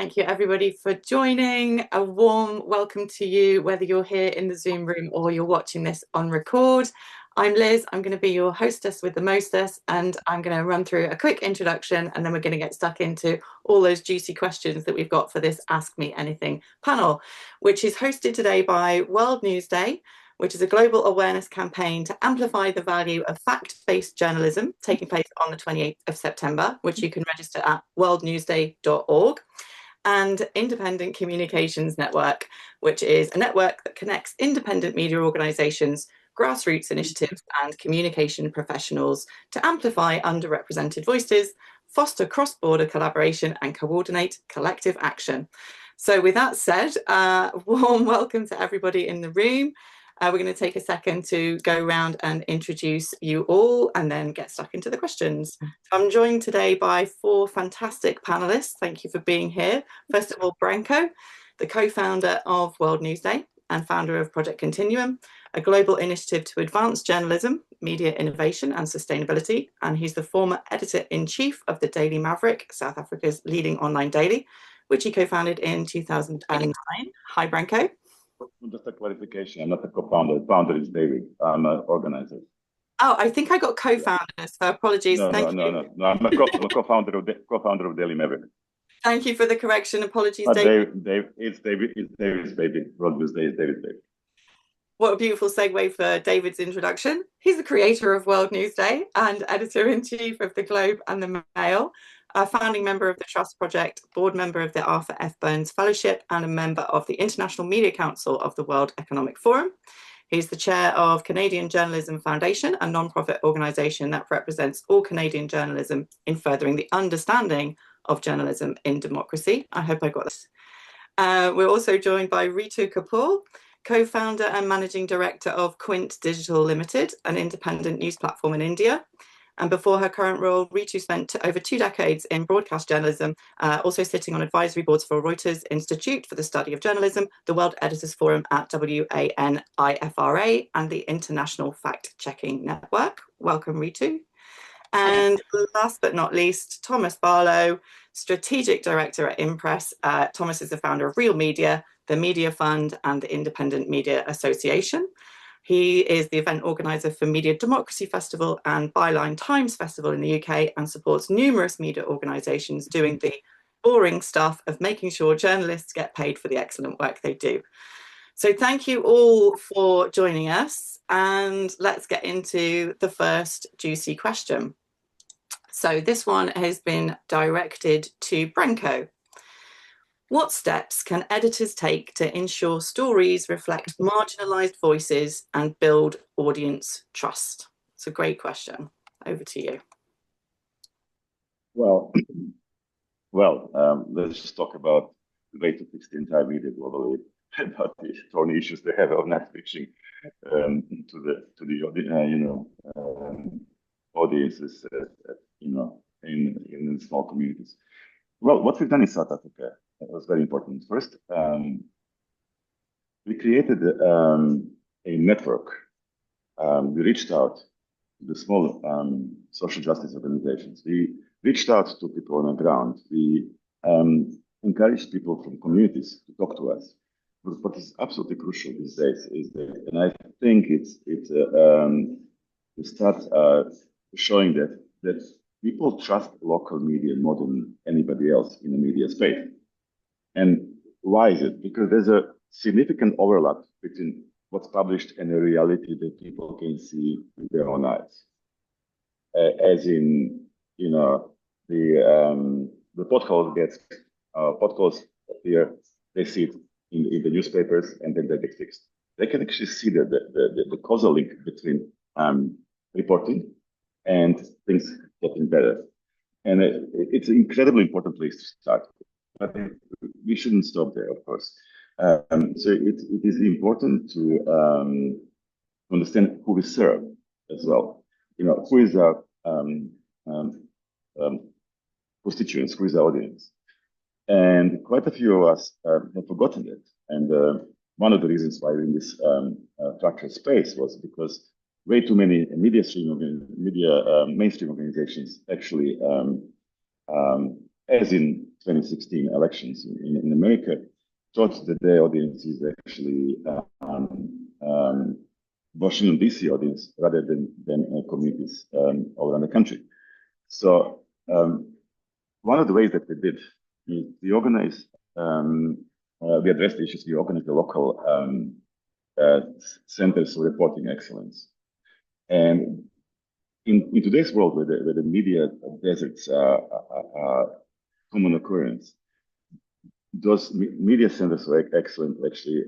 Thank you everybody for joining. A warm welcome to you, whether you're here in the Zoom room or you're watching this on record. I'm Liz, I'm going to be your hostess with the mostess, and I'm going to run through a quick introduction and then we're going to get stuck into all those juicy questions that we've got for this Ask Me Anything panel, which is hosted today by World News Day, which is a global awareness campaign to amplify the value of fact-based journalism, taking place on the 28th of September, which you can register at worldnewsday.org. And Independent Communications Network, which is a network that connects independent media organisations, grassroots initiatives and communication professionals to amplify underrepresented voices, foster cross-border collaboration and coordinate collective action. So with that said, warm welcome to everybody in the room. We're going to take a second to go around and introduce you all and then get stuck into the questions. I'm joined today by four fantastic panelists. Thank you for being here. First of all, Branko, the co-founder of World News Day and founder of Project Kontinuum, a global initiative to advance journalism, media innovation and sustainability. And he's the former editor-in-chief of the Daily Maverick, South Africa's leading online daily, which he co-founded in 2009. Hi, Branko. Just a clarification, I'm not a co-founder. The founder is David. I'm an organizer. Oh, I think I got co-founder, so apologies. No, Thank you. No. I'm a co-founder of Daily Maverick. Thank you for the correction. Apologies, David. It's David's baby. World News Day is David's baby. What a beautiful segue for David's introduction. He's the creator of World News Day and editor-in-chief of the Globe and the Mail, a founding member of the Trust Project, board member of the Arthur F. Burns Fellowship, and a member of the International Media Council of the World Economic Forum. He's the chair of Canadian Journalism Foundation, a non-profit organisation that represents all Canadian journalism in furthering the understanding of journalism in democracy. I hope I got this. We're also joined by Ritu Kapur, co-founder and managing director of Quint Digital Limited, an independent news platform in India. And before her current role, Ritu spent over 2 decades in broadcast journalism, also sitting on advisory boards for Reuters Institute for the Study of Journalism, the World Editors Forum at WANIFRA, and the International Fact-Checking Network. Welcome, Ritu. And last but not least, Thomas Barlow, strategic director at Impress. Thomas is the founder of Real Media, the Media Fund, and the Independent Media Association. He is the event organizer for Media Democracy Festival and Byline Times Festival in the UK and supports numerous media organizations doing the boring stuff of making sure journalists get paid for the excellent work they do. So thank you all for joining us, and let's get into the first juicy question. So this one has been directed to Branko. What steps can editors take to ensure stories reflect marginalised voices and build audience trust? It's a great question. Over to you. Well, let's just talk about the way to fix the entire media globally, about the thorny issues they have of not reaching to the audiences, in small communities. Well, what we've done in South Africa was very important. First, we created a network. We reached out to the small social justice organizations. We reached out to people on the ground. We encouraged people from communities to talk to us. But what is absolutely crucial these days is that, and I think it's to start showing that people trust local media more than anybody else in the media space. And why is it? Because there's a significant overlap between what's published and the reality that people can see with their own eyes. As in, the potholes appear, they see it in the newspapers, and then they get fixed. They can actually see the causal link between reporting and things getting better. And it's an incredibly important place to start. But we shouldn't stop there, of course. So it is important to understand who we serve as well. Who is our constituents, who is our audience. And quite a few of us have forgotten it. And one of the reasons why we're in this fractured space was because way too many mainstream organizations actually, as in 2016 elections in America thought that their audience is actually Washington D.C. audience rather than communities all around the country. So one of the ways that we did is we organized, we addressed the issues. We organized the local centers of reporting excellence, and in today's world where the media deserts are common occurrence, those media centers of excellence actually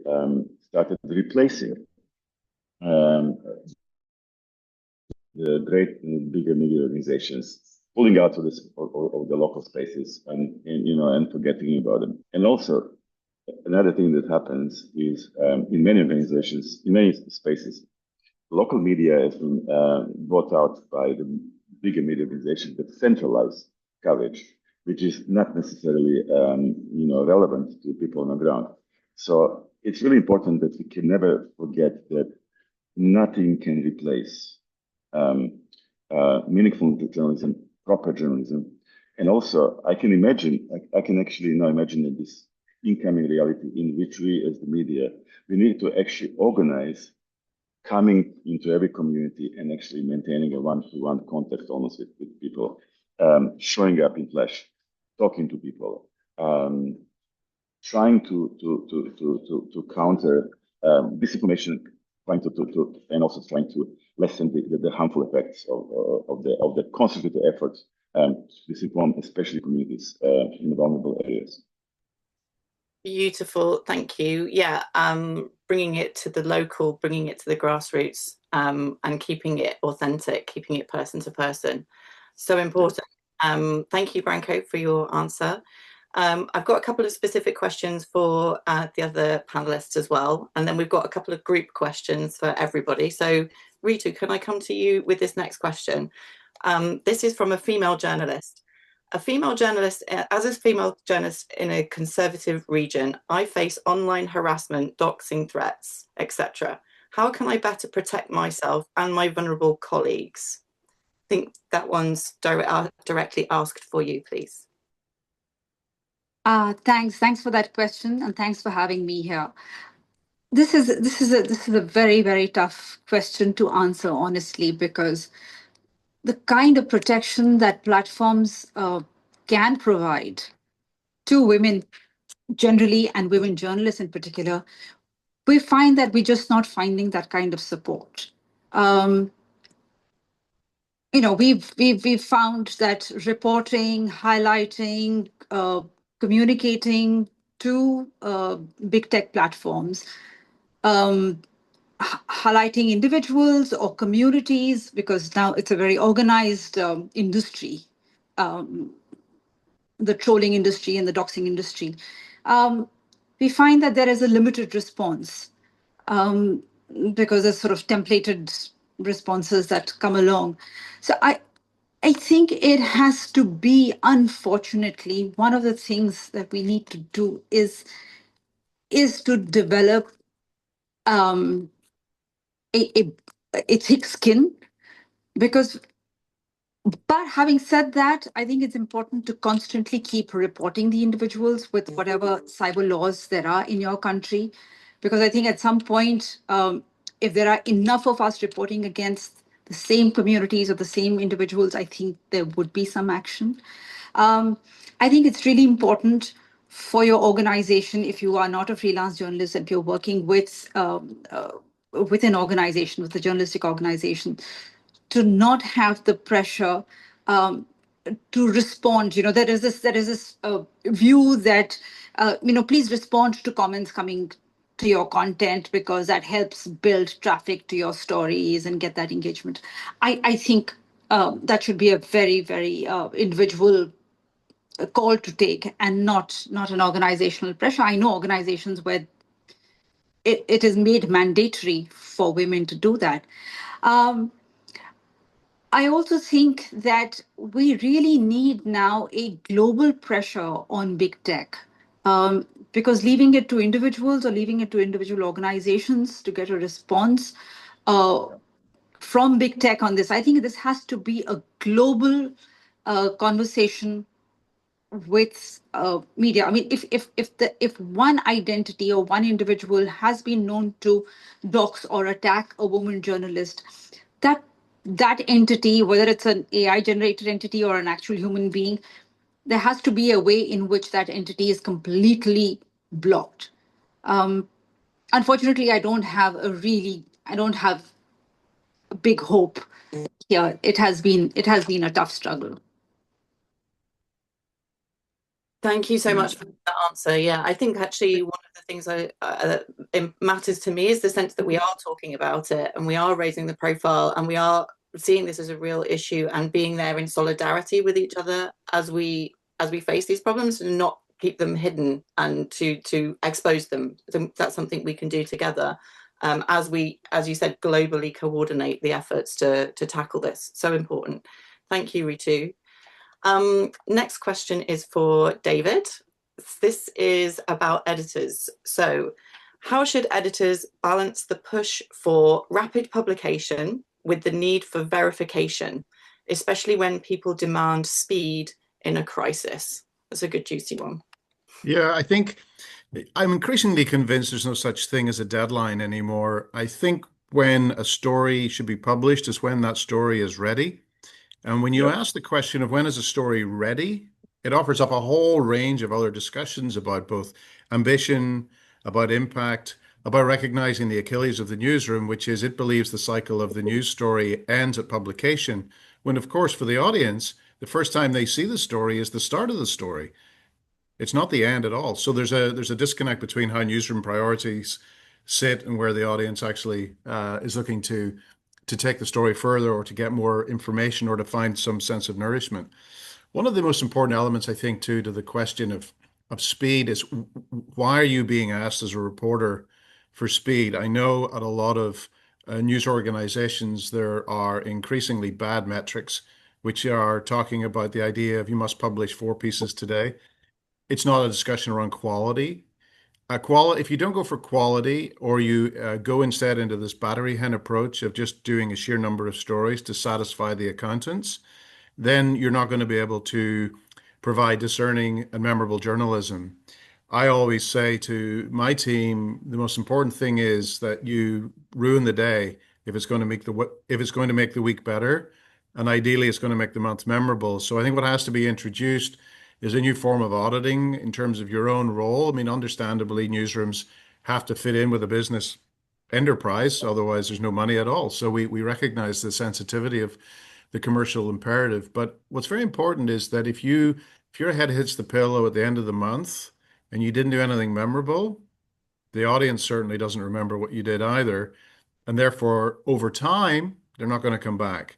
started replacing the great bigger media organizations, pulling out of the local spaces and forgetting about them. And also another thing that happens is in many organizations, in many spaces, local media has been bought out by the bigger media organizations that centralize coverage, which is not necessarily relevant to people on the ground. So it's really important that we can never forget that nothing can replace meaningful journalism, proper journalism. And also, I can actually now imagine that this incoming reality in which we as the media, we need to actually organize coming into every community and actually maintaining a one-to-one contact almost with people, showing up in flesh, talking to people, trying to counter disinformation, and also trying to lessen the harmful effects of the concentrated efforts to disinform, especially communities in the vulnerable areas. Beautiful, thank you. Yeah, bringing it to the local, bringing it to the grassroots, and keeping it authentic, keeping it person to person. So important. Thank you, Branko, for your answer. I've got a couple of specific questions for the other panelists as well, and then we've got a couple of group questions for everybody. So, Ritu, can I come to you with this next question? This is from a female journalist. As a female journalist in a conservative region, I face online harassment, doxing threats, etc. How can I better protect myself and my vulnerable colleagues? I think that one's directly asked for you, please. Thanks for that question, and thanks for having me here. This is a very, very tough question to answer, honestly, because the kind of protection that platforms can provide to women generally and women journalists in particular, we find that we're just not finding that kind of support. We've found that reporting, highlighting, communicating to big tech platforms, highlighting individuals or communities, because now it's a very organized industry, the trolling industry and the doxing industry. We find that there is a limited response because there's sort of templated responses that come along. So I think it has to be, unfortunately, one of the things that we need to do is to develop a thick skin, but having said that, I think it's important to constantly keep reporting the individuals with whatever cyber laws there are in your country, because I think at some point, if there are enough of us reporting against the same communities or the same individuals, I think there would be some action. I think it's really important for your organization, if you are not a freelance journalist and you're working with an organization, with a journalistic organization, to not have the pressure to respond. There is this view that please respond to comments coming to your content because that helps build traffic to your stories and get that engagement. I think that should be a very, very individual call to take, and not an organizational pressure. I know organizations where it is made mandatory for women to do that. I also think that we really need now a global pressure on big tech, because leaving it to individuals or leaving it to individual organizations to get a response from big tech on this, I think this has to be a global conversation with media. I mean, if one identity or one individual has been known to dox or attack a woman journalist, that that entity, whether it's an AI generated entity or an actual human being, there has to be a way in which that entity is completely blocked. Unfortunately, I don't have a big hope here. It has been a tough struggle. Thank you so much for that answer. Yeah, I think actually one of the things it matters to me is the sense that we are talking about it and we are raising the profile and we are seeing this as a real issue and being there in solidarity with each other as we face these problems and not keep them hidden and to expose them. So that's something we can do together as we, as you said, globally coordinate the efforts to tackle this. So important. Thank you, Ritu. Next question is for David. This is about editors. So, how should editors balance the push for rapid publication with the need for verification, especially when people demand speed in a crisis? That's a good, juicy one. Yeah, I think I'm increasingly convinced there's no such thing as a deadline anymore. I think when a story should be published is when that story is ready. And when you ask the question of when is a story ready, it offers up a whole range of other discussions about both ambition, about impact, about recognizing the Achilles of the newsroom, which is it believes the cycle of the news story ends at publication. When, of course, for the audience, the first time they see the story is the start of the story. It's not the end at all. So there's a disconnect between how newsroom priorities sit and where the audience actually is looking to take the story further or to get more information or to find some sense of nourishment. One of the most important elements, I think, too, to the question of speed is why are you being asked as a reporter for speed? I know at a lot of news organizations, there are increasingly bad metrics, which are talking about the idea of you must publish 4 pieces today. It's not a discussion around quality. If you don't go for quality or you go instead into this battery hen approach of just doing a sheer number of stories to satisfy the accountants, then you're not going to be able to provide discerning and memorable journalism. I always say to my team, the most important thing is that you ruin the day if it's going to make the week better, and ideally it's going to make the month memorable. So I think what has to be introduced is a new form of auditing in terms of your own role. I mean, understandably, newsrooms have to fit in with a business enterprise, otherwise there's no money at all. So we recognize the sensitivity of the commercial imperative. But what's very important is that if your head hits the pillow at the end of the month and you didn't do anything memorable, the audience certainly doesn't remember what you did either. And therefore, over time, they're not going to come back.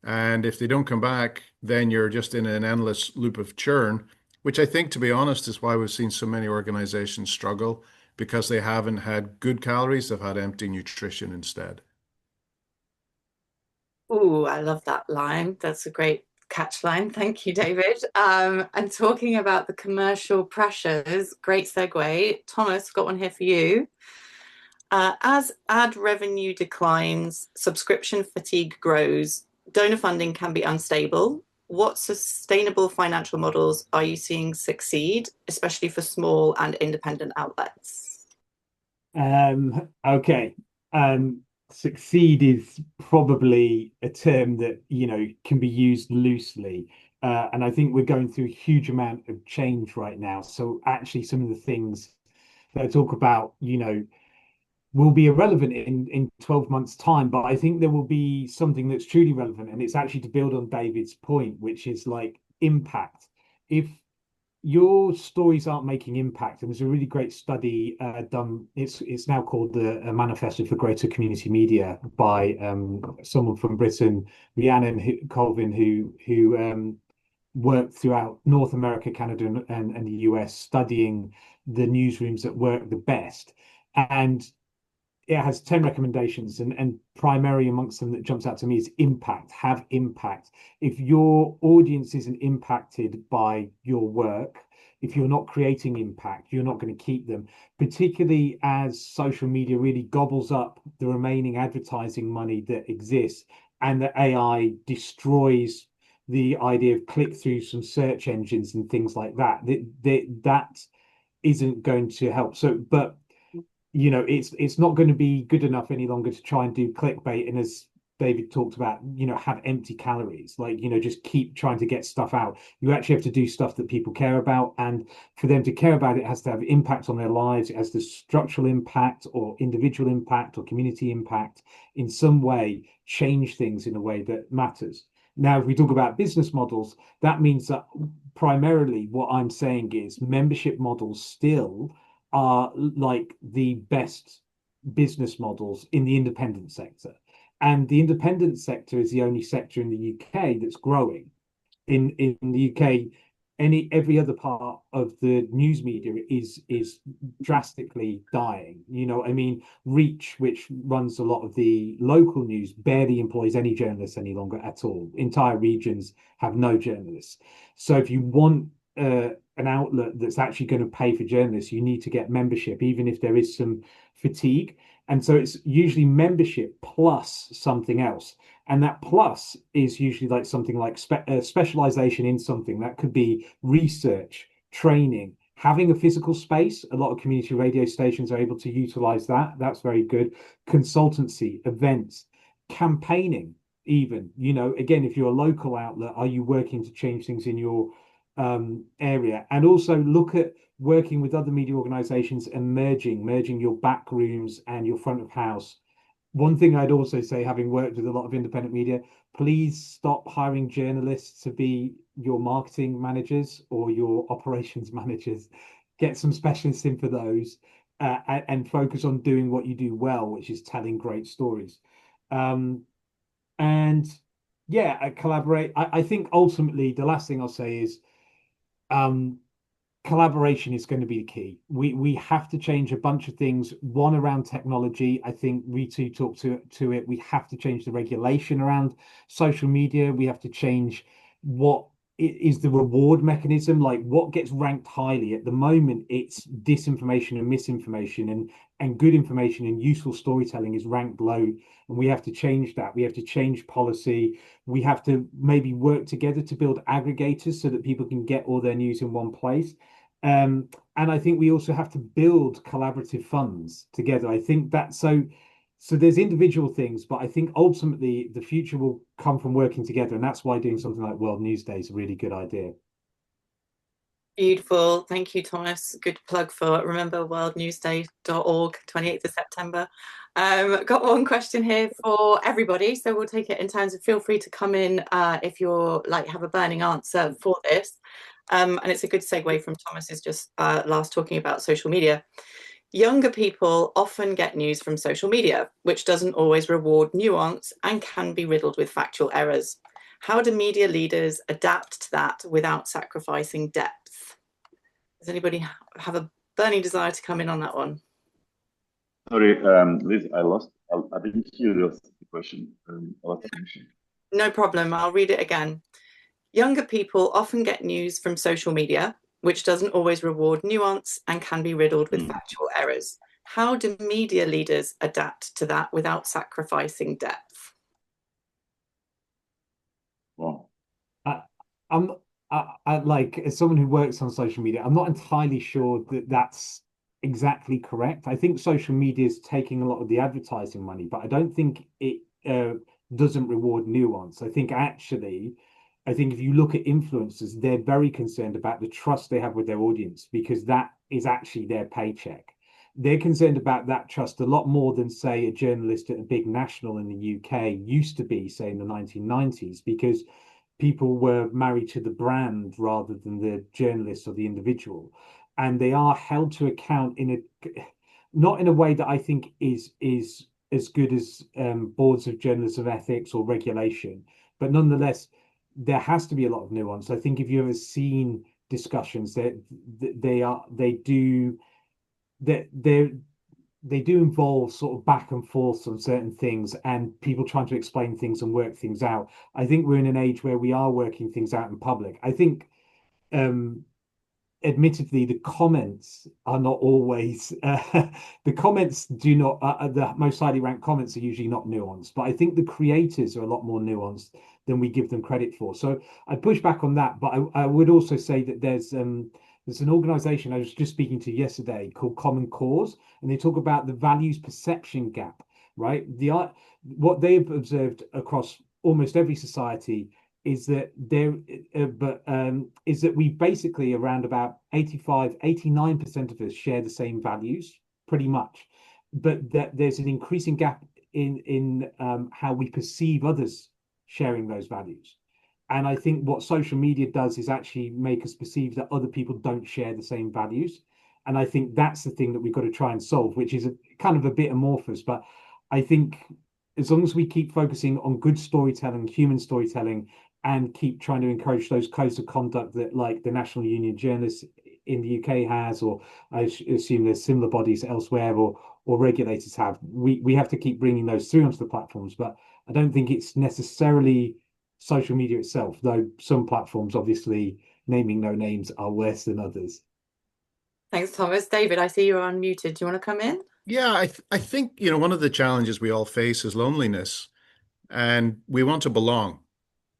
And if they don't come back, then you're just in an endless loop of churn, which I think, to be honest, is why we've seen so many organizations struggle, because they haven't had good calories, they've had empty nutrition instead. Oh, I love that line. That's a great catch line. Thank you, David. And talking about the commercial pressures, great segue. Thomas, got one here for you. As ad revenue declines, subscription fatigue grows, donor funding can be unstable. What sustainable financial models are you seeing succeed, especially for small and independent outlets? Okay. Succeed is probably a term that, can be used loosely. And I think we're going through a huge amount of change right now. So actually some of the things that I talk about, will be irrelevant in 12 months' time. But I think there will be something that's truly relevant. And it's actually to build on David's point, which is like impact. If your stories aren't making impact, and there's a really great study done. It's now called the Manifesto for Greater Community Media by someone from Britain, Rhiannon Colvin, who worked throughout North America, Canada, and the US, studying the newsrooms that work the best. And it has 10 recommendations, and primary amongst them that jumps out to me is impact. Have impact. If your audience isn't impacted by your work, if you're not creating impact, you're not going to keep them, particularly as social media really gobbles up the remaining advertising money that exists and the AI destroys the idea of click through some search engines and things like that. That isn't going to help. So, but it's not going to be good enough any longer to try and do clickbait and, as David talked about, have empty calories, like, just keep trying to get stuff out. You actually have to do stuff that people care about, and for them to care about it, it has to have impact on their lives. It has the structural impact or individual impact or community impact in some way, change things in a way that matters. Now, if we talk about business models, that means that primarily what I'm saying is membership models still are like the best business models in the independent sector. And the independent sector is the only sector in the UK that's growing. In the UK, every other part of the news media is drastically dying. I mean, Reach, which runs a lot of the local news, barely employs any journalists any longer at all. Entire regions have no journalists. So if you want an outlet that's actually going to pay for journalists, you need to get membership, even if there is some fatigue. And so it's usually membership plus something else. And that plus is usually like something like specialization in something. That could be research, training, having a physical space. A lot of community radio stations are able to utilize that. That's very good. Consultancy, events, campaigning, even. Again, if you're a local outlet, are you working to change things in your area? And also look at working with other media organizations and merging your back rooms and your front of house. One thing I'd also say, having worked with a lot of independent media, please stop hiring journalists to be your marketing managers or your operations managers. Get some specialists in for those, and focus on doing what you do well, which is telling great stories. And yeah, collaborate. I think ultimately the last thing I'll say is collaboration is going to be the key. We have to change a bunch of things. One, around technology. I think Ritu talked to it. We have to change the regulation around social media. We have to change what is the reward mechanism, like what gets ranked highly. At the moment, it's disinformation and misinformation, and good information and useful storytelling is ranked low. And we have to change that. We have to change policy. We have to maybe work together to build aggregators so that people can get all their news in one place. And I think we also have to build collaborative funds together. I think that so there's individual things, but I think ultimately the future will come from working together. And that's why doing something like World News Day is a really good idea. Beautiful. Thank you, Thomas. Good plug for remember worldnewsday.org, 28th of September. Got one question here for everybody, so we'll take it in terms of feel free to come in if you're have a burning answer for this. And it's a good segue from Thomas's just last talking about social media. Younger people often get news from social media, which doesn't always reward nuance and can be riddled with factual errors. How do media leaders adapt to that without sacrificing depth? Does anybody have a burning desire to come in on that one? Sorry, Liz, I didn't hear the question. No problem. I'll read it again. Younger people often get news from social media, which doesn't always reward nuance and can be riddled with factual errors. How do media leaders adapt to that without sacrificing depth? Well, I like, as someone who works on social media, I'm not entirely sure that that's exactly correct. I think social media is taking a lot of the advertising money, but I don't think it doesn't reward nuance. I think if you look at influencers, they're very concerned about the trust they have with their audience, because that is actually their paycheck. They're concerned about that trust a lot more than, say, a journalist at a big national in the UK used to be, say, in the 1990s, because people were married to the brand rather than the journalist or the individual. And they are held to account not in a way that I think is as good as boards of journalism ethics or regulation, but nonetheless, there has to be a lot of nuance. I think if you've ever seen discussions that they do involve sort of back and forth on certain things and people trying to explain things and work things out. I think we're in an age where we are working things out in public. I think admittedly, the comments are not always the comments do not the most highly ranked comments are usually not nuanced, but I think the creators are a lot more nuanced than we give them credit for. So I push back on that, but I would also say that there's an organization I was just speaking to yesterday called Common Cause, and they talk about the values perception gap, right? What they've observed across almost every society is that is that we basically around about 89% of us share the same values pretty much, but that there's an increasing gap in how we perceive others sharing those values. And I think what social media does is actually make us perceive that other people don't share the same values. And I think that's the thing that we've got to try and solve, which is kind of a bit amorphous, but I think as long as we keep focusing on good storytelling, human storytelling, and keep trying to encourage those codes of conduct that like the National Union of Journalists in the UK has, or I assume there's similar bodies elsewhere, or regulators have, we have to keep bringing those through onto the platforms. But I don't think it's necessarily social media itself, though some platforms, obviously, naming no names, are worse than others. Thanks, Thomas. David, I see you're unmuted. Do you want to come in? Yeah, I think, one of the challenges we all face is loneliness, and we want to belong.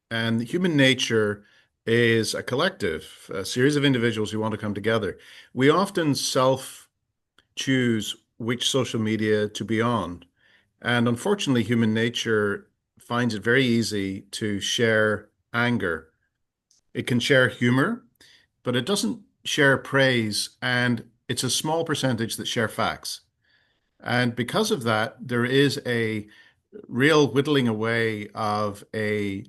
And human nature is a collective, a series of individuals who want to come together. We often self-choose which social media to be on. And unfortunately, human nature finds it very easy to share anger. It can share humor, but it doesn't share praise, and it's a small percentage that share facts. And because of that, there is a real whittling away of a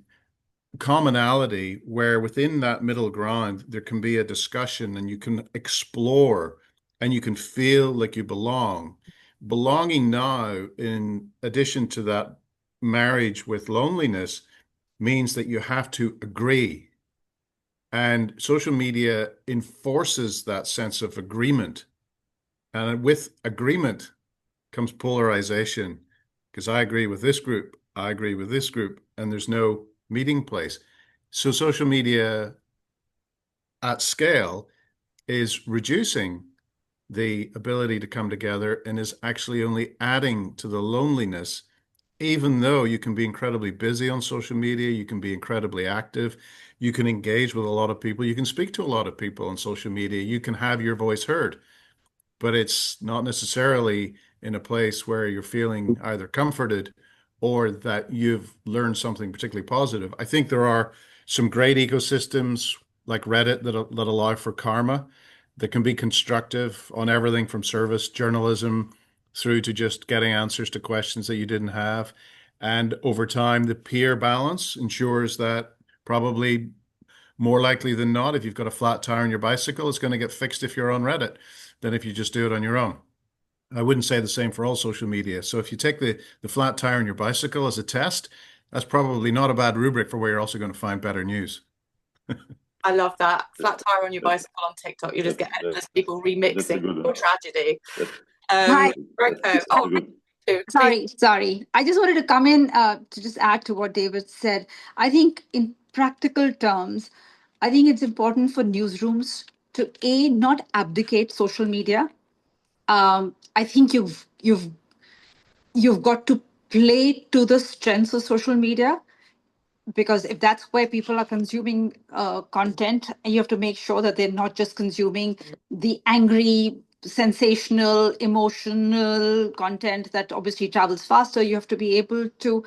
commonality where within that middle ground, there can be a discussion and you can explore and you can feel like you belong. Belonging now, in addition to that marriage with loneliness, means that you have to agree. And social media enforces that sense of agreement. And with agreement comes polarization, because I agree with this group, I agree with this group, and there's no meeting place. So social media at scale is reducing the ability to come together and is actually only adding to the loneliness, even though you can be incredibly busy on social media, you can be incredibly active, you can engage with a lot of people, you can speak to a lot of people on social media, you can have your voice heard, but it's not necessarily in a place where you're feeling either comforted or that you've learned something particularly positive. I think there are some great ecosystems like Reddit that allow for karma, that can be constructive on everything from service journalism through to just getting answers to questions that you didn't have. And over time, the peer balance ensures that probably more likely than not, if you've got a flat tire on your bicycle, it's going to get fixed if you're on Reddit than if you just do it on your own. I wouldn't say the same for all social media. So if you take the flat tire on your bicycle as a test, that's probably not a bad rubric for where you're also going to find better news. I love that. Flat tire on your bicycle on TikTok. You just get endless people remixing your tragedy. Hi. Sorry. I just wanted to come in to just add to what David said. I think in practical terms, I think it's important for newsrooms to not abdicate social media. I think you've got to play to the strengths of social media, because if that's where people are consuming content, you have to make sure that they're not just consuming the angry, sensational, emotional content that obviously travels faster. You have to be able to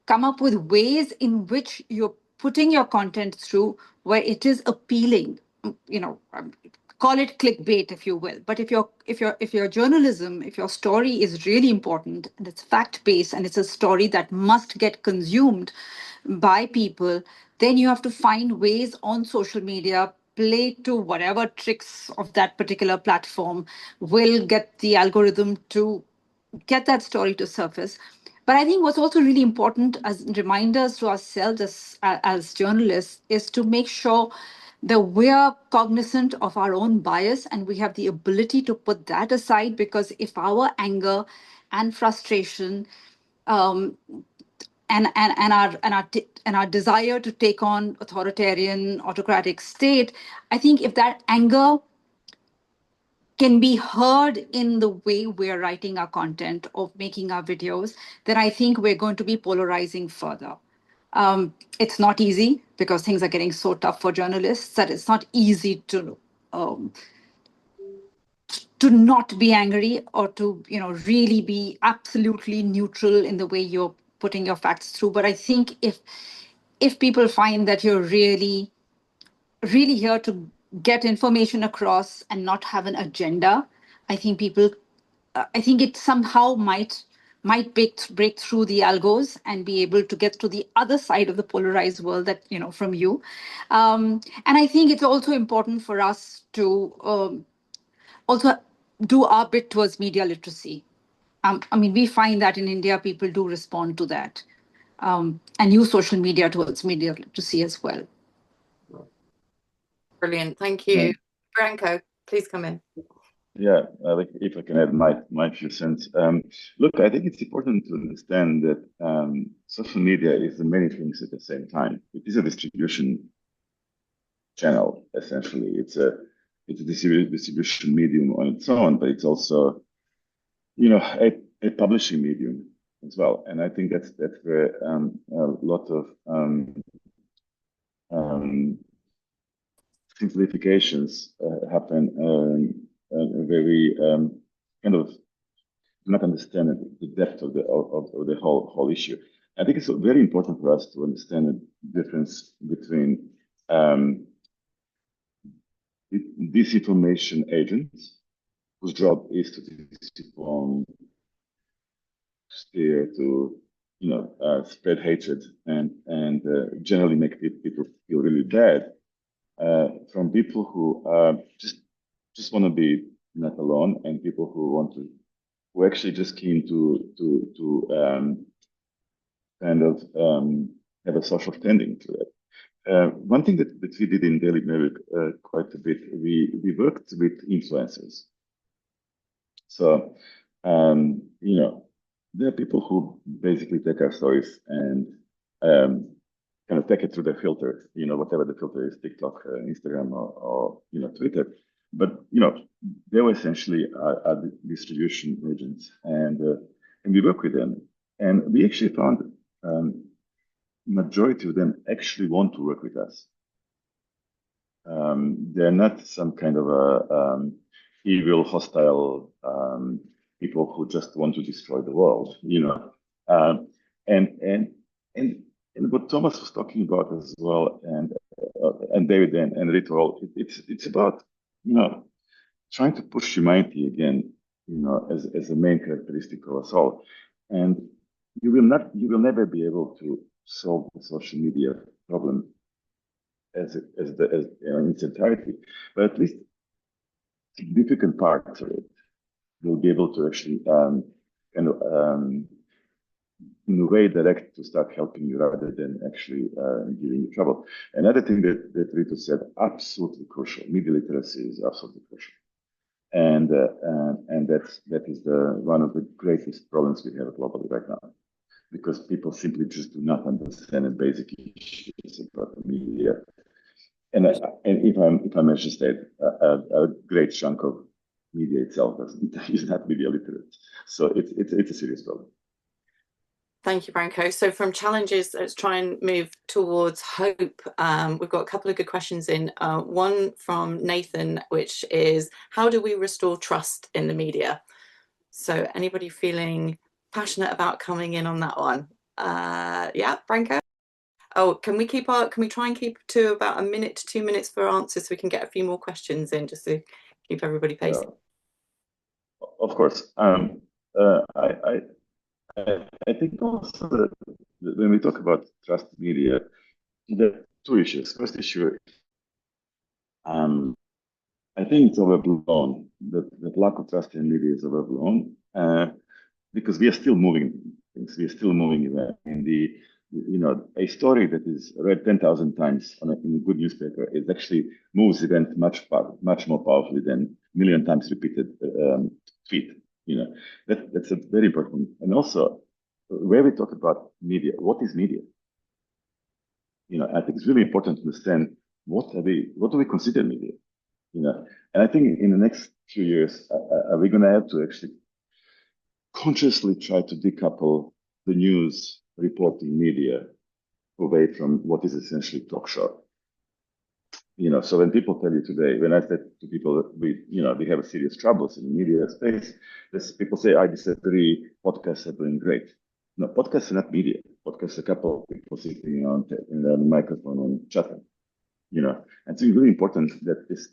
come up with ways in which you're putting your content through where it is appealing. Call it clickbait, if you will. But if your journalism, if your story is really important and it's fact-based and it's a story that must get consumed by people, then you have to find ways on social media, play to whatever tricks of that particular platform will get the algorithm to get that story to surface. But I think what's also really important as reminders to ourselves as journalists is to make sure that we're cognizant of our own bias and we have the ability to put that aside, because if our anger and frustration our desire to take on authoritarian, autocratic state, I think if that anger can be heard in the way we're writing our content or making our videos, then I think we're going to be polarizing further. It's not easy because things are getting so tough for journalists that it's not easy to not be angry or to really be absolutely neutral in the way you're putting your facts through. But I think if people find that you're really here to get information across and not have an agenda, I think it somehow might break through the algos and be able to get to the other side of the polarized world that from you. And I think it's also important for us to also do our bit towards media literacy. I mean, we find that in India, people do respond to that and use social media towards media literacy as well. Brilliant. Thank you. Branko, please come in. Yeah, if I can add my few cents. Look, I think it's important to understand that social media is many things at the same time. It is a distribution channel, essentially. It's a distribution medium on its own, but it's also, a publishing medium as well. And I think that's where a lot of simplifications happen. Very kind of do not understand the depth of the whole issue. I think it's very important for us to understand the difference between disinformation agents, whose job is to disinform, steer, to spread hatred and generally make people feel really bad, from people who just want to be not alone, and people who actually just keen to kind of have a social standing to it. One thing that we did in Daily Maverick quite a bit, we worked with influencers. So, there are people who basically take our stories and kind of take it through the filter, whatever the filter is, TikTok, Instagram, or Twitter. But they were essentially our distribution agents, and we work with them, and we actually found majority of them actually want to work with us. They're not some kind of evil, hostile people who just want to destroy the world, and what Thomas was talking about as well, and David and Ritu, it's about trying to push humanity again, as a main characteristic of us all. And you will never be able to solve the social media problem as in its entirety, but at least significant parts of it will be able to actually in a way direct to start helping you rather than actually giving you trouble. Another thing that Ritu said, absolutely crucial, media literacy is absolutely crucial. And that is one of the greatest problems we have globally right now, because people simply just do not understand the basic issues about the media. And if I may just state, a great chunk of media itself is not media literate. So it's a serious problem. Thank you, Branko. So from challenges, let's try and move towards hope. We've got a couple of good questions in. One from Nathan, which is, how do we restore trust in the media? So anybody feeling passionate about coming in on that one? Yeah, Branko? Oh, can we try and keep to about a minute to 2 minutes for answers so we can get a few more questions in, just to keep everybody pacing? Yeah. Of course. I think also that when we talk about trust media, there are two issues. First issue, I think it's overblown. That lack of trust in media is overblown because we are still moving things. We are still moving in a story that is read 10,000 times in a good newspaper is actually moves event much more powerfully than a million times repeated tweet. That's a very important. And also, where we talk about media, what is media? I think it's really important to understand what do we consider media? And I think in the next few years, are we going to have to actually consciously try to decouple the news reporting media away from what is essentially talk show? So when people tell you today, when I said to people, we have a serious troubles in the media space, people say, I disagree, podcasts are doing great. No, podcasts are not media. Podcasts are a couple of people sitting on the microphone and chatting, And it's really important that this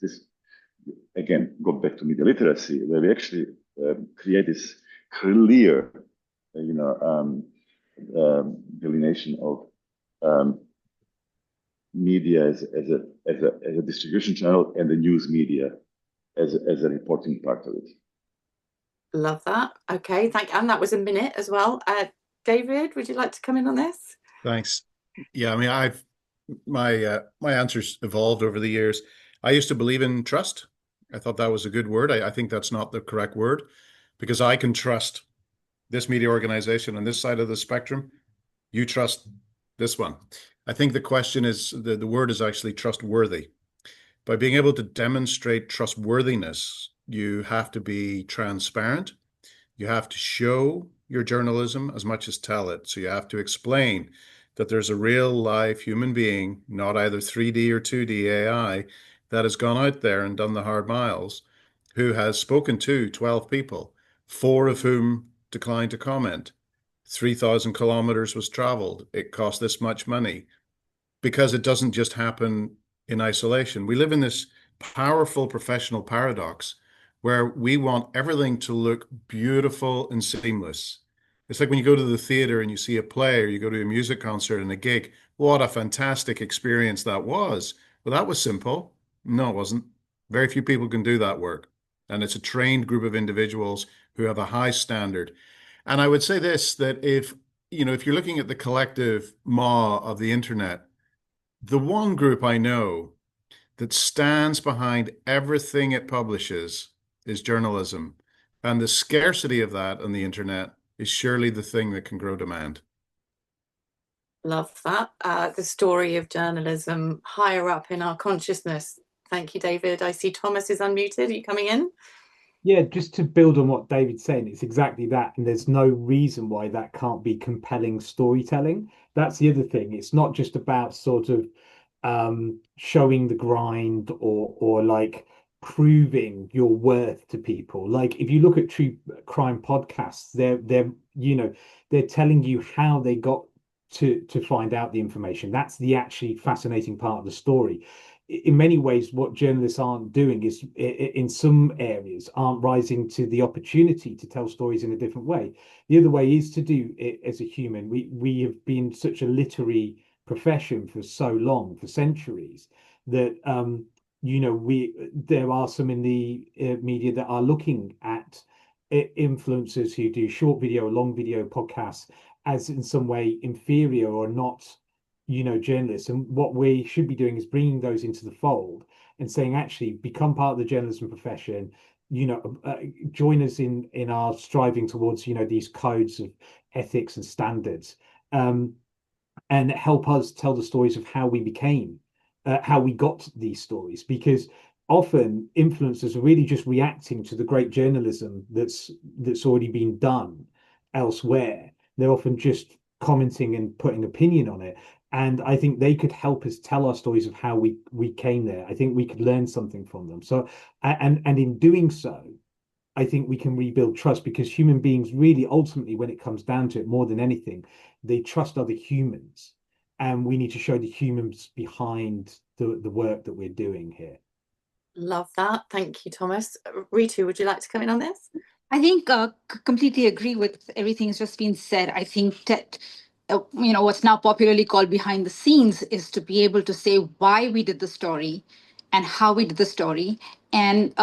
again, go back to media literacy, where we actually create this clear, delineation of media as a distribution channel and the news media as a reporting part of it. Love that. Okay, thank you. And that was a minute as well. David, would you like to come in on this? Thanks. Yeah, I mean, my answers evolved over the years. I used to believe in trust. I thought that was a good word. I think that's not the correct word, because I can trust this media organization on this side of the spectrum. You trust this one. I think the question is, the word is actually trustworthy. By being able to demonstrate trustworthiness, you have to be transparent. You have to show your journalism as much as tell it. So you have to explain that there's a real live human being, not either 3D or 2D AI, that has gone out there and done the hard miles, who has spoken to 12 people, 4 of whom declined to comment. 3,000 kilometers was traveled. It cost this much money, because it doesn't just happen in isolation. We live in this powerful professional paradox where we want everything to look beautiful and seamless. It's like when you go to the theater and you see a play, or you go to a music concert and a gig. What a fantastic experience that was. Well, that was simple. No, it wasn't. Very few people can do that work. And it's a trained group of individuals who have a high standard. And I would say this, that if you're looking at the collective maw of the internet, the one group I know that stands behind everything it publishes is journalism. And the scarcity of that on the internet is surely the thing that can grow demand. Love that. The story of journalism higher up in our consciousness. Thank you, David. I see Thomas is unmuted. Are you coming in? Yeah, just to build on what David's saying, it's exactly that. And there's no reason why that can't be compelling storytelling. That's the other thing. It's not just about sort of showing the grind or like proving your worth to people. Like if you look at true crime podcasts, they're telling you how they got to find out the information. That's the actually fascinating part of the story. In many ways, what journalists aren't doing is, in some areas, aren't rising to the opportunity to tell stories in a different way. The other way is to do it as a human. We have been such a literary profession for so long, for centuries, that there are some in the media that are looking at influencers who do short video, long video podcasts as in some way inferior or not journalists. And what we should be doing is bringing those into the fold and saying, actually, become part of the journalism profession, join us in our striving towards these codes of ethics and standards, and help us tell the stories of how we became, how we got these stories. Because often influencers are really just reacting to the great journalism that's already been done elsewhere. They're often just commenting and putting opinion on it. And I think they could help us tell our stories of how we came there. I think we could learn something from them. So, and in doing so, I think we can rebuild trust, because human beings really, ultimately, when it comes down to it, more than anything, they trust other humans. And we need to show the humans behind the work that we're doing here. Love that. Thank you, Thomas. Ritu, would you like to come in on this? I think completely agree with everything that's just been said. I think that what's now popularly called behind the scenes is to be able to say why we did the story and how we did the story, and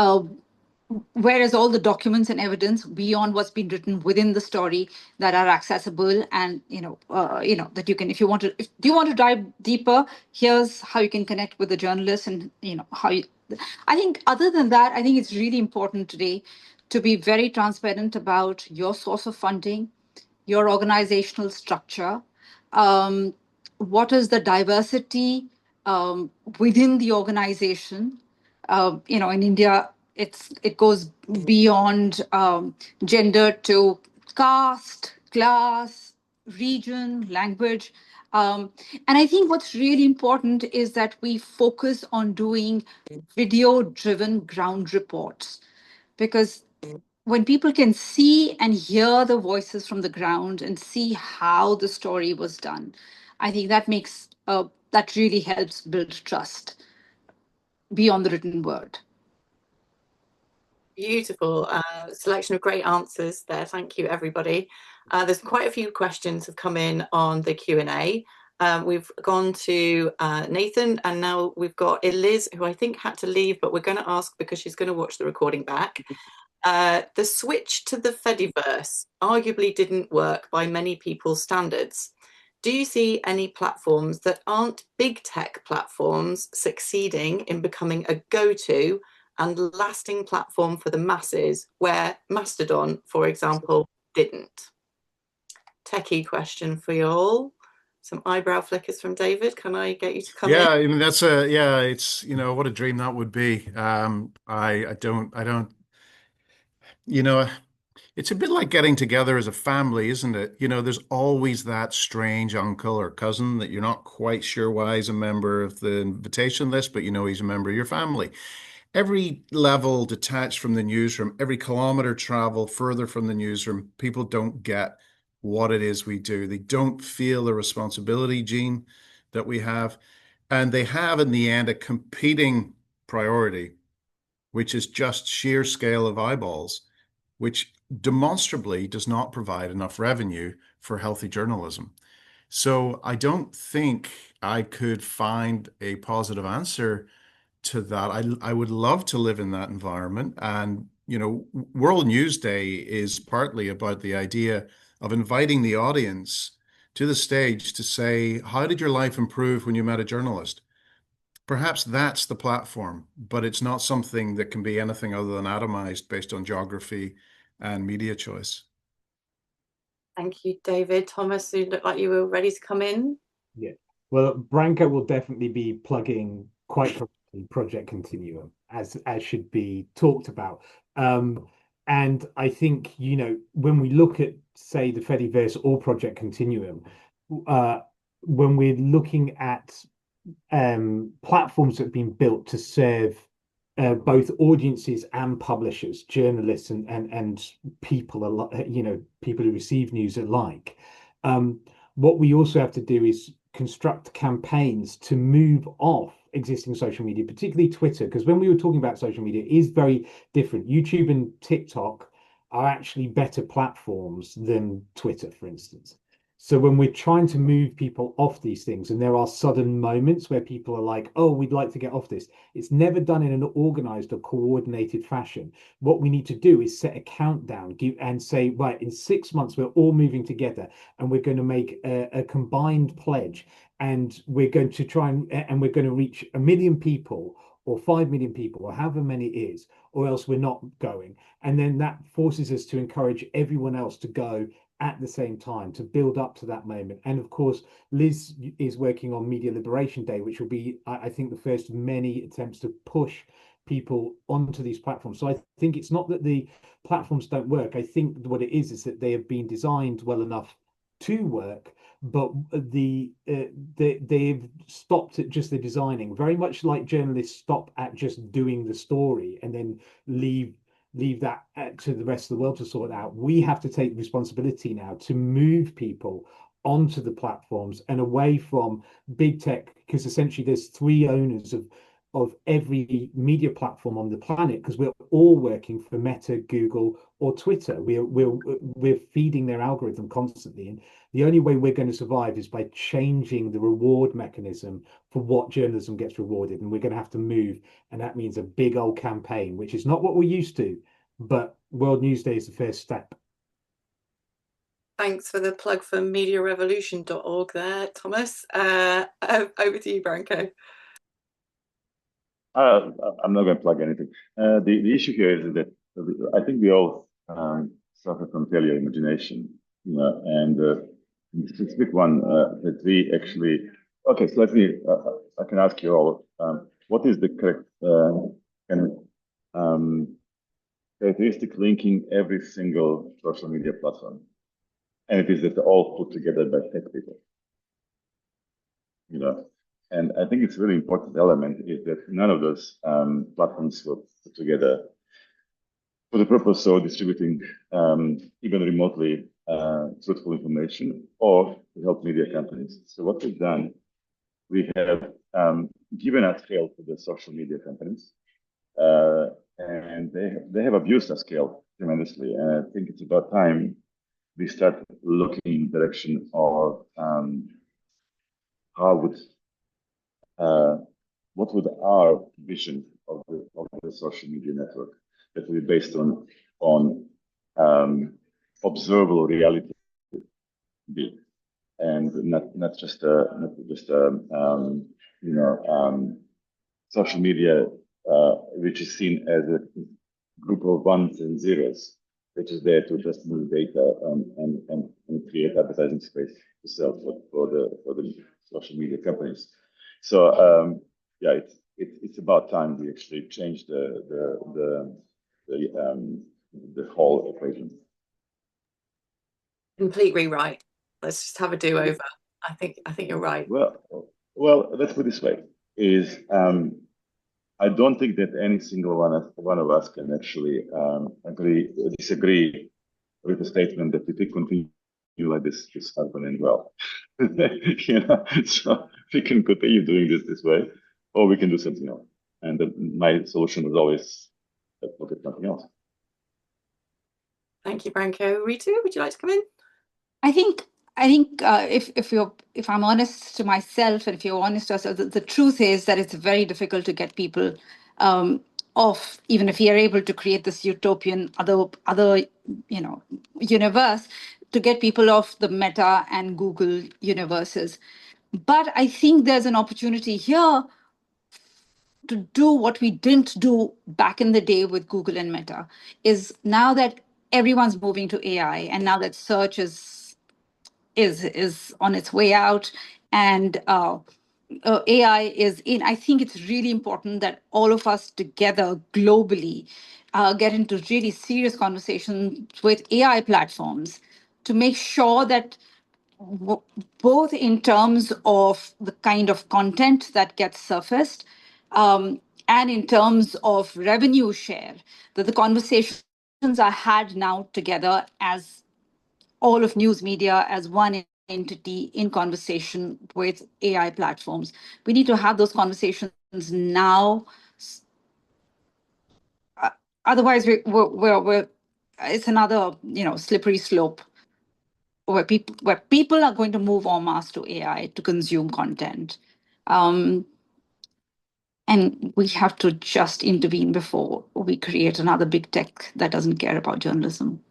whereas all the documents and evidence beyond what's been written within the story that are accessible, and that you can, if you want to dive deeper, here's how you can connect with the journalist, and how you. I think other than that, I think it's really important today to be very transparent about your source of funding, your organizational structure, what is the diversity within the organization. In India, it goes beyond gender to caste, class, region, language. And I think what's really important is that we focus on doing video-driven ground reports, because when people can see and hear the voices from the ground and see how the story was done, I think that really helps build trust beyond the written word. Beautiful selection of great answers there. Thank you, everybody. There's quite a few questions have come in on the Q&A. We've gone to Nathan, and now we've got Eliz, who I think had to leave, but we're going to ask because she's going to watch the recording back. The switch to the Fediverse arguably didn't work by many people's standards. Do you see any platforms that aren't big tech platforms succeeding in becoming a go-to and lasting platform for the masses, where Mastodon, for example, didn't? Techie question for you all. Some eyebrow flickers from David. Can I get you to come in? Yeah, I mean it's what a dream that would be. I don't it's a bit like getting together as a family, isn't it? There's always that strange uncle or cousin that you're not quite sure why he's a member of the invitation list, but he's a member of your family. Every level detached from the newsroom, every kilometer travel further from the newsroom, people don't get what it is we do. They don't feel the responsibility gene that we have. And they have, in the end, a competing priority, which is just sheer scale of eyeballs, which demonstrably does not provide enough revenue for healthy journalism. So I don't think I could find a positive answer to that. I would love to live in that environment. And, World News Day is partly about the idea of inviting the audience to the stage to say, how did your life improve when you met a journalist? Perhaps that's the platform, but it's not something that can be anything other than atomized based on geography and media choice. Thank you, David. Thomas, you look like you were ready to come in. Yeah. Well, Branko will definitely be plugging quite Project Kontinuum, as should be talked about. And I think, when we look at, say, the Fediverse or Project Kontinuum, when we're looking at platforms that have been built to serve both audiences and publishers, journalists and people, people who receive news alike, what we also have to do is construct campaigns to move off existing social media, particularly Twitter, because when we were talking about social media, it is very different. YouTube and TikTok are actually better platforms than Twitter, for instance. So when we're trying to move people off these things, and there are sudden moments where people are like, oh, we'd like to get off this, it's never done in an organized or coordinated fashion. What we need to do is set a countdown and say, right, in 6 months, we're all moving together and we're going to make a combined pledge, and we're going to try and we're going to reach 1 million people or 5 million people or however many it is, or else we're not going. And then that forces us to encourage everyone else to go at the same time to build up to that moment. And of course, Liz is working on Media Liberation Day, which will be, I think, the first of many attempts to push people onto these platforms. So I think it's not that the platforms don't work. I think what it is that they have been designed well enough to work, but they've stopped at just the designing, very much like journalists stop at just doing the story and then leave that to the rest of the world to sort out. We have to take responsibility now to move people onto the platforms and away from big tech, because essentially there's 3 owners of every media platform on the planet, because we're all working for Meta, Google, or Twitter. We're feeding their algorithm constantly, and the only way we're going to survive is by changing the reward mechanism for what journalism gets rewarded. And we're going to have to move, and that means a big old campaign, which is not what we're used to, but World News Day is the first step. Thanks for the plug for mediarevolution.org there, Thomas. Over to you, Branko. I'm not going to plug anything. The issue here is that I think we all suffer from failure imagination. And the specific one that we actually, okay, so let me, I can ask you all, what is the correct characteristic linking every single social media platform? And it is that all put together by tech people, And I think it's a really important element is that none of those platforms were put together for the purpose of distributing even remotely truthful information or to help media companies. So what we've done, we have given a scale to the social media companies, and they have abused that scale tremendously. And I think it's about time we start looking in the direction of what would our vision of the social media network that will be based on observable reality be, and not just social media which is seen as a group of ones and zeros, which is there to just move data and create advertising space to sell for the social media companies. So yeah, it's about time we actually change the whole equation. Complete rewrite. Let's just have a do-over. I think you're right. Well, let's put it this way: is I don't think that any single one of us can actually disagree with the statement that if we continue like this happening well. So we can continue doing this way, or we can do something else. And my solution was always look at something else. Thank you, Branko. Ritu, would you like to come in? I think if I'm honest to myself, and if you're honest to yourself, the truth is that it's very difficult to get people off, even if we are able to create this utopian other universe, to get people off the Meta and Google universes. But I think there's an opportunity here to do what we didn't do back in the day with Google and Meta. Is now that everyone's moving to AI, and now that search is on its way out, and AI is in, I think it's really important that all of us together globally get into really serious conversations with AI platforms to make sure that both in terms of the kind of content that gets surfaced and in terms of revenue share, that the conversations are had now together as all of news media as one entity in conversation with AI platforms. We need to have those conversations now. Otherwise, we're it's another slippery slope where people are going to move en masse to AI to consume content. And we have to just intervene before we create another big tech that doesn't care about journalism.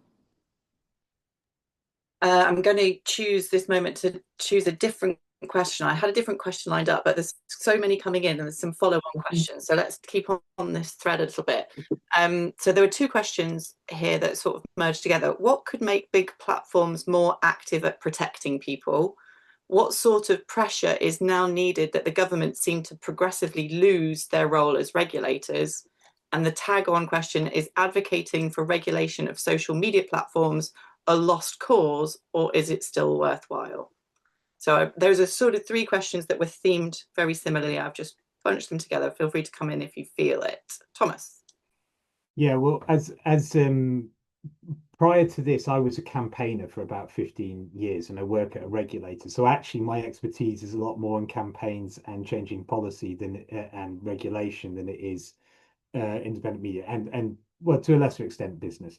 I'm going to choose this moment to choose a different question. I had a different question lined up, but there's so many coming in and there's some follow-on questions. So let's keep on this thread a little bit. So there were two questions here that sort of merged together. What could make big platforms more active at protecting people? What sort of pressure is now needed that the government seem to progressively lose their role as regulators? And the tag-on question is advocating for regulation of social media platforms a lost cause, or is it still worthwhile? So those are sort of three questions that were themed very similarly. I've just bunched them together. Feel free to come in if you feel it. Thomas. Yeah, well, as prior to this, I was a campaigner for about 15 years and I work at a regulator. So actually my expertise is a lot more in campaigns and changing policy and regulation than it is independent media and well, to a lesser extent, business.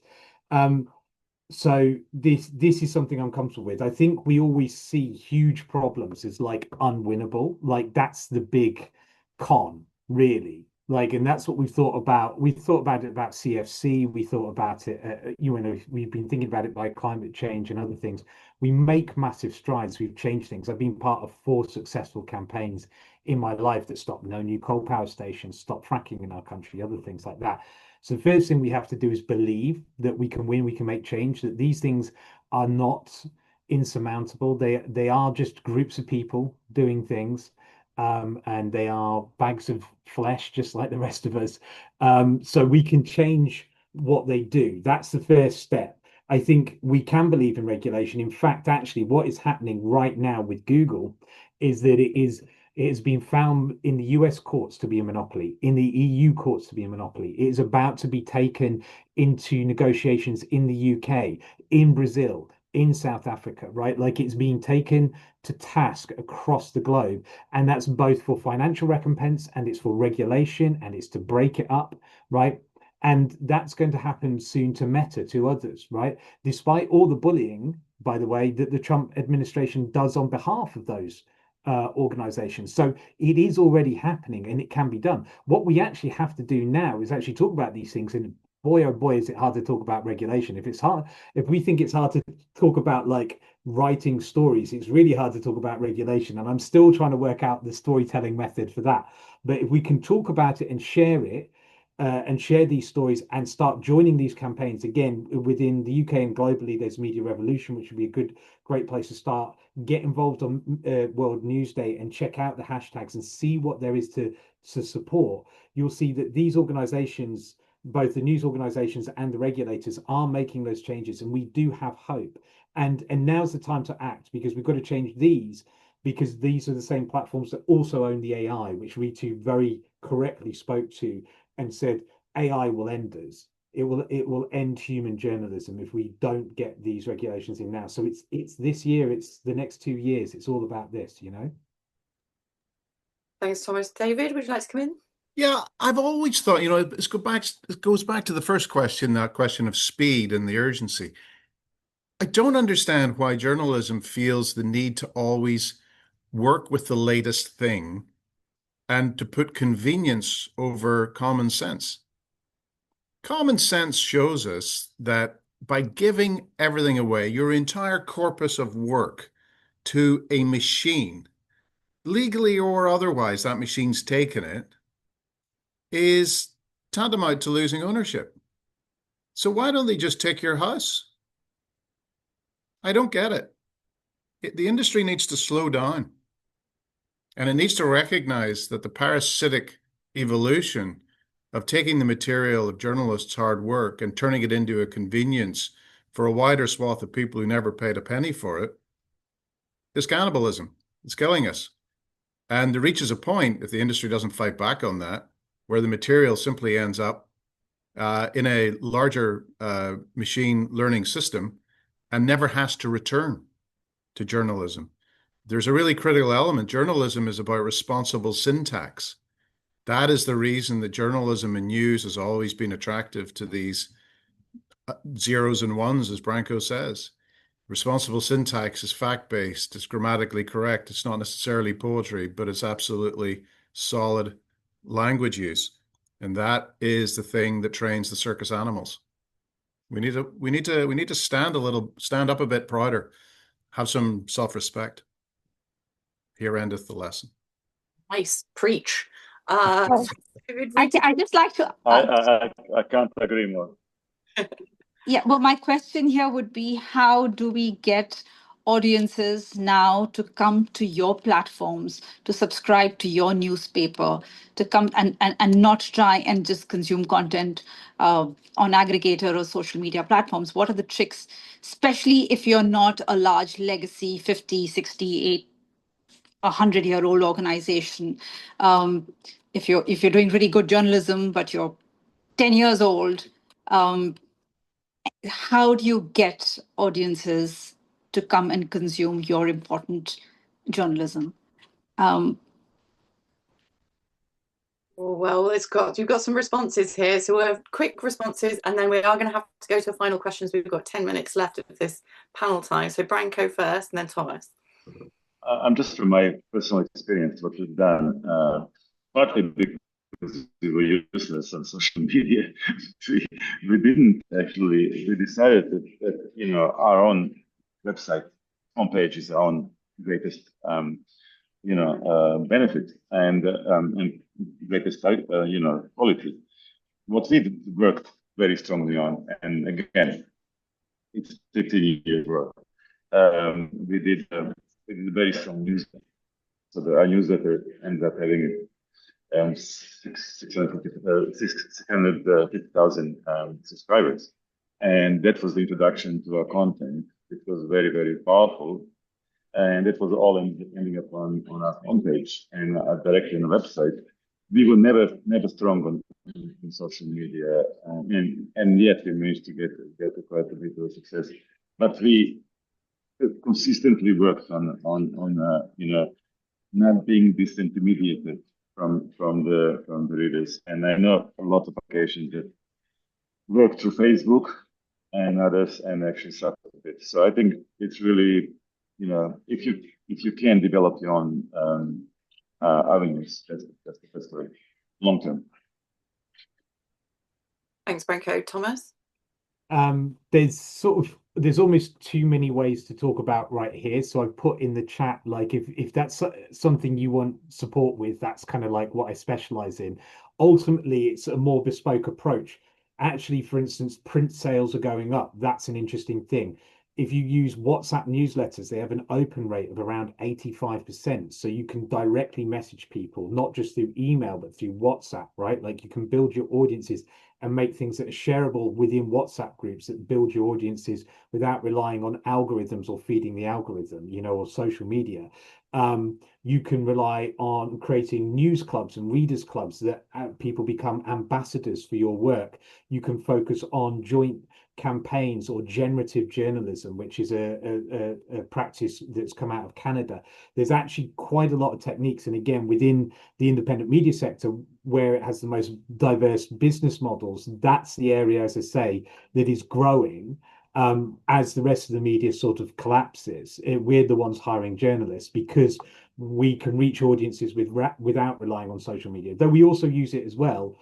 So this is something I'm comfortable with. I think we always see huge problems as like unwinnable. Like that's the big con, really. Like, and that's what we've thought about. We thought about it about CFC. We thought about it. We've been thinking about it by climate change and other things. We make massive strides. We've changed things. I've been part of 4 successful campaigns in my life that stopped no new coal power stations, stopped fracking in our country, other things like that. So the first thing we have to do is believe that we can win, we can make change, that these things are not insurmountable. They are just groups of people doing things, and they are bags of flesh, just like the rest of us. So we can change what they do. That's the first step. I think we can believe in regulation. In fact, actually, what is happening right now with Google is that it has been found in the US courts to be a monopoly, in the EU courts to be a monopoly. It is about to be taken into negotiations in the UK, in Brazil, in South Africa, right? Like it's being taken to task across the globe. And that's both for financial recompense and it's for regulation and it's to break it up, right? And that's going to happen soon to Meta, to others, right? Despite all the bullying, by the way, that the Trump administration does on behalf of those organizations. So it is already happening and it can be done. What we actually have to do now is actually talk about these things. And boy, oh boy, is it hard to talk about regulation. If it's hard, if we think it's hard to talk about like writing stories, it's really hard to talk about regulation. And I'm still trying to work out the storytelling method for that. But if we can talk about it and share it, and share these stories and start joining these campaigns again within the UK and globally, there's Media Revolution, which would be a great place to start. Get involved on World News Day and check out the hashtags and see what there is to support. You'll see that these organizations, both the news organizations and the regulators, are making those changes, and we do have hope. And now's the time to act, because we've got to change these, because these are the same platforms that also own the AI, which Ritu very correctly spoke to and said AI will end us. It will end human journalism if we don't get these regulations in now. So it's this year, it's the next 2 years. It's all about this, you know. Thanks, Thomas. David, would you like to come in? Yeah, I've always thought, you know, it goes back to the first question, that question of speed and the urgency. I don't understand why journalism feels the need to always work with the latest thing and to put convenience over common sense. Common sense shows us that by giving everything away, your entire corpus of work, to a machine, legally or otherwise, that machine's taken it, is tantamount to losing ownership. So why don't they just take your house? I don't get it. The industry needs to slow down. And it needs to recognize that the parasitic evolution of taking the material of journalists' hard work and turning it into a convenience for a wider swath of people who never paid a penny for it is cannibalism. It's killing us. And there reaches a point, if the industry doesn't fight back on that, where the material simply ends up in a larger machine learning system and never has to return to journalism. There's a really critical element. Journalism is about responsible syntax. That is the reason that journalism and news has always been attractive to these zeros and ones, as Branko says. Responsible syntax is fact-based, it's grammatically correct, it's not necessarily poetry, but it's absolutely solid language use. And that is the thing that trains the circus animals. We need to stand up a bit prouder, have some self-respect. Here endeth the lesson. Nice, preach. I just like to. I can't agree more. Yeah, well, my question here would be, how do we get audiences now to come to your platforms, to subscribe to your newspaper, to come and not try and just consume content on aggregator or social media platforms? What are the tricks, especially if you're not a large legacy 50, 68, 100-year-old organization? If you're doing really good journalism, but you're 10 years old, how do you get audiences to come and consume your important journalism? Well, you've got some responses here. So we'll have quick responses, and then we are going to have to go to final questions. We've got 10 minutes left of this panel time. So Branko first, and then Thomas. I'm just from my personal experience, what we've done, partly because we were useless on social media. we didn't actually, we decided that you know, our own website homepage is our own greatest you know, benefit and greatest you know, quality. what we worked very strongly on, and again, it's 15 years work. We did a very strong newsletter. So our newsletter ended up having 650,000 subscribers. And that was the introduction to our content. It was very, very powerful. And it was all ending up on our homepage and directly on the website. We were never strong on social media, and yet we managed to get quite a bit of success. But we consistently worked on not being disintermediated from the readers. And I know a lot of occasions that work through Facebook and others and actually suffer a bit. So I think it's really, if you can develop your own avenues, that's the best way, long term. Thanks, Branko. Thomas? There's almost too many ways to talk about right here. So I've put in the chat, like if that's something you want support with, that's kind of like what I specialize in. Ultimately, it's a more bespoke approach. Actually, for instance, print sales are going up. That's an interesting thing. If you use WhatsApp newsletters, they have an open rate of around 85%. So you can directly message people, not just through email, but through WhatsApp, right? Like you can build your audiences and make things that are shareable within WhatsApp groups that build your audiences without relying on algorithms or feeding the algorithm, or social media. You can rely on creating news clubs and readers clubs that people become ambassadors for your work. You can focus on joint campaigns or generative journalism, which is a practice that's come out of Canada. There's actually quite a lot of techniques. And again, within the independent media sector, where it has the most diverse business models, that's the area, as I say, that is growing. As the rest of the media sort of collapses, we're the ones hiring journalists because we can reach audiences without relying on social media, though we also use it as well,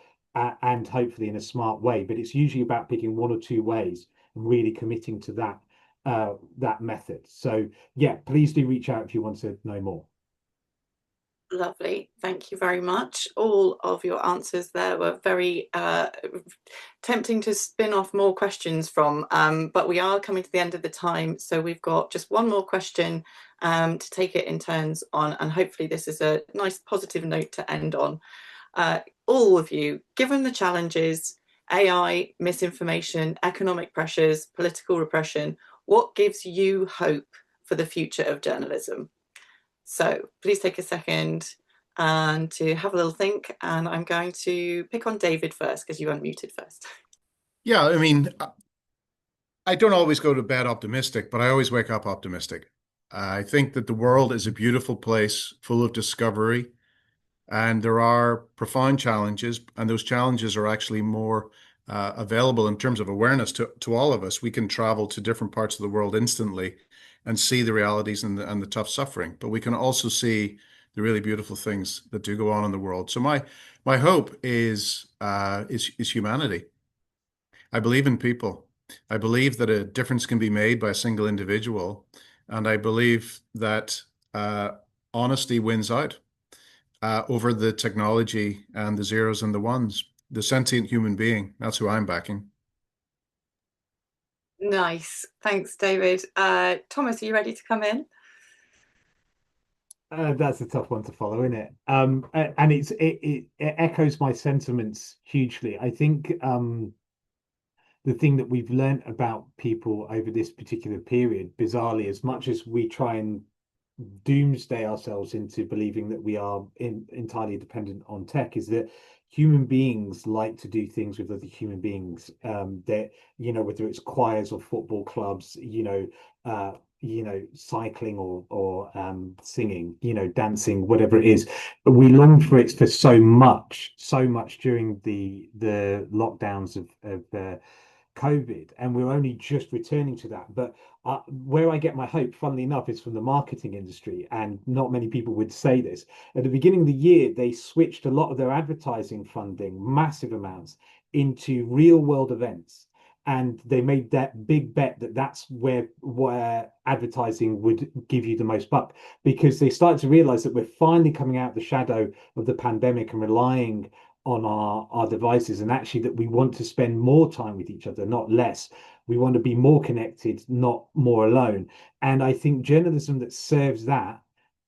and hopefully in a smart way. But it's usually about picking one or two ways and really committing to that method. So yeah, please do reach out if you want to know more. Lovely. Thank you very much. All of your answers there were very tempting to spin off more questions from, but we are coming to the end of the time. So we've got just one more question to take it in turns on, and hopefully this is a nice positive note to end on. All of you, given the challenges, AI, misinformation, economic pressures, political repression, what gives you hope for the future of journalism? So please take a second and to have a little think. And I'm going to pick on David first because you unmuted first. Yeah, I mean, I don't always go to bed optimistic, but I always wake up optimistic. I think that the world is a beautiful place full of discovery, and there are profound challenges, and those challenges are actually more available in terms of awareness to all of us. We can travel to different parts of the world instantly and see the realities and the tough suffering, but we can also see the really beautiful things that do go on in the world. So my hope is humanity. I believe in people. I believe that a difference can be made by a single individual, and I believe that honesty wins out over the technology and the zeros and the ones. The sentient human being, that's who I'm backing. Nice. Thanks, David. Thomas, are you ready to come in? That's a tough one to follow, isn't it? And it echoes my sentiments hugely. I think the thing that we've learned about people over this particular period, bizarrely, as much as we try and doomsday ourselves into believing that we are entirely dependent on tech, is that human beings like to do things with other human beings. That, whether it's choirs or football clubs, cycling or singing, dancing, whatever it is. We long for it for so much during the lockdowns of COVID, and we're only just returning to that. But where I get my hope, funnily enough, is from the marketing industry, and not many people would say this. At the beginning of the year, they switched a lot of their advertising funding, massive amounts, into real world events. And they made that big bet that that's where advertising would give you the most buck, because they started to realize that we're finally coming out of the shadow of the pandemic and relying on our devices, and actually that we want to spend more time with each other, not less. We want to be more connected, not more alone. And I think journalism that serves that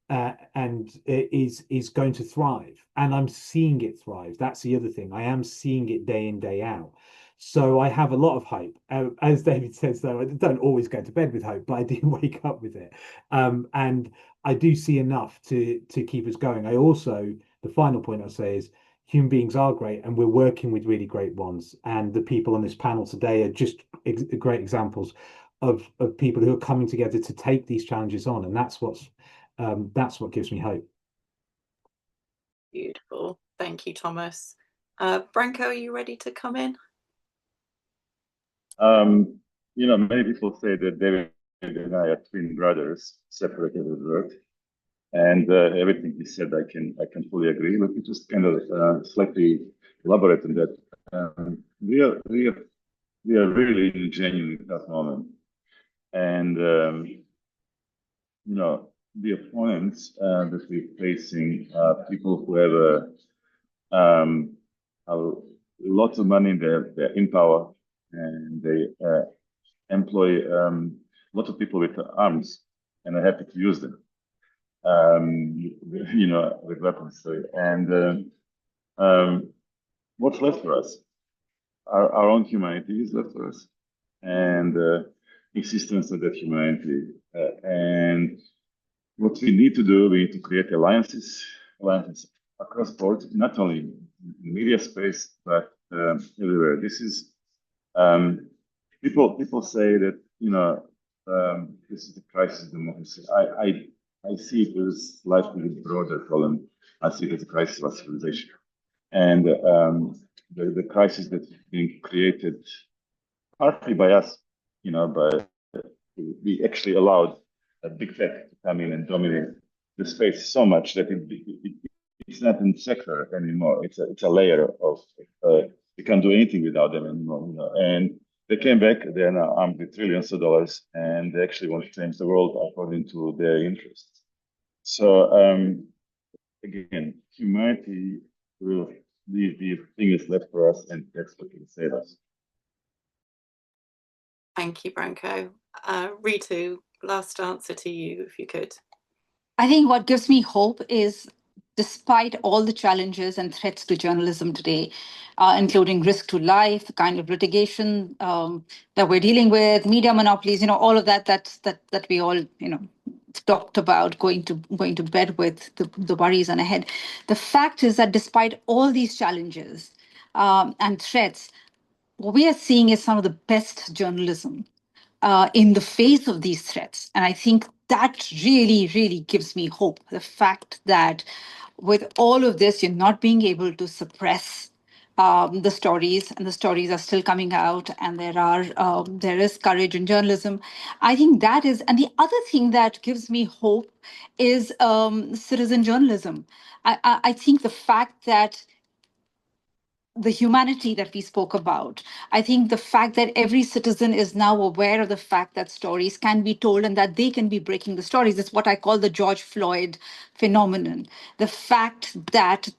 and is going to thrive. And I'm seeing it thrive. That's the other thing. I am seeing it day in, day out. So I have a lot of hope. As David says, though, I don't always go to bed with hope, but I do wake up with it. And I do see enough to keep us going. I also, the final point I'll say is human beings are great, and we're working with really great ones. And the people on this panel today are just great examples of people who are coming together to take these challenges on. And that's what gives me hope. Beautiful. Thank you, Thomas. Branko, are you ready to come in? Many people say that David and I are twin brothers, separated at birth. And everything he said, I can fully agree. Let me just kind of slightly elaborate on that. We are really in a genuinely tough moment, and the opponents that we're facing are people who have lots of money. They're in power, and they employ lots of people with arms, and are happy to use them. With weapons. And what's left for us? Our own humanity is left for us, and existence of that humanity. And what we need to do, we need to create alliances across board, not only in the media space, but everywhere. This is people say that this is the crisis of democracy. I see it as slightly broader problem. I see it as a crisis of civilization. And the crisis that's being created partly by us, we actually allowed a big tech to come in and dominate the space so much that it's not in sector anymore. It's a layer of, we can't do anything without them anymore. And they came back, they're now armed with trillions of dollars, and they actually want to change the world according to their interests. So again, humanity will leave the things left for us, and that's what can save us. Thank you, Branko. Ritu, last answer to you, if you could. I think what gives me hope is, despite all the challenges and threats to journalism today, including risk to life, the kind of litigation that we're dealing with, media monopolies, all of that we all, talked about going to bed with, the worries on ahead. The fact is that despite all these challenges and threats, what we are seeing is some of the best journalism in the face of these threats. And I think that really, really gives me hope. The fact that with all of this, you're not being able to suppress the stories, and the stories are still coming out, and there is courage in journalism. I think that is, and the other thing that gives me hope is citizen journalism. I think the fact that the humanity that we spoke about. I think the fact that every citizen is now aware of the fact that stories can be told and that they can be breaking the stories. It's what I call the George Floyd phenomenon. The fact that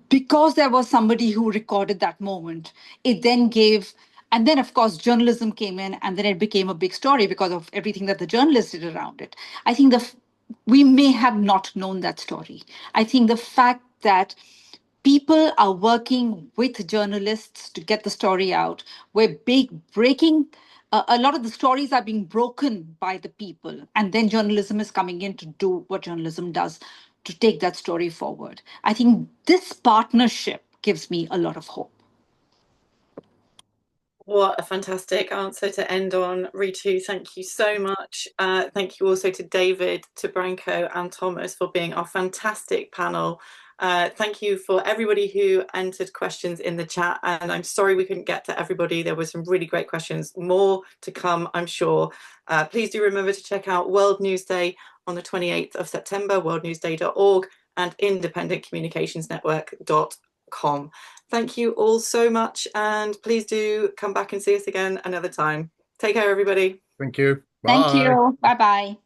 because there was somebody who recorded that moment, it then gave, and then of course journalism came in, and then it became a big story because of everything that the journalists did around it. I think we may have not known that story. I think the fact that people are working with journalists to get the story out. We're breaking. A lot of the stories are being broken by the people, and then journalism is coming in to do what journalism does, to take that story forward. I think this partnership gives me a lot of hope. What a fantastic answer to end on, Ritu. Thank you so much. Thank you also to David, to Branko and Thomas for being our fantastic panel. Thank you for everybody who entered questions in the chat, and I'm sorry we couldn't get to everybody. There were some really great questions, more to come, I'm sure. Please do remember to check out World News Day on the 28th of September, worldnewsday.org, and independentcommunicationsnetwork.com. Thank you all so much, and please do come back and see us again another time. Take care, everybody. Thank you. Thank you. Bye-bye.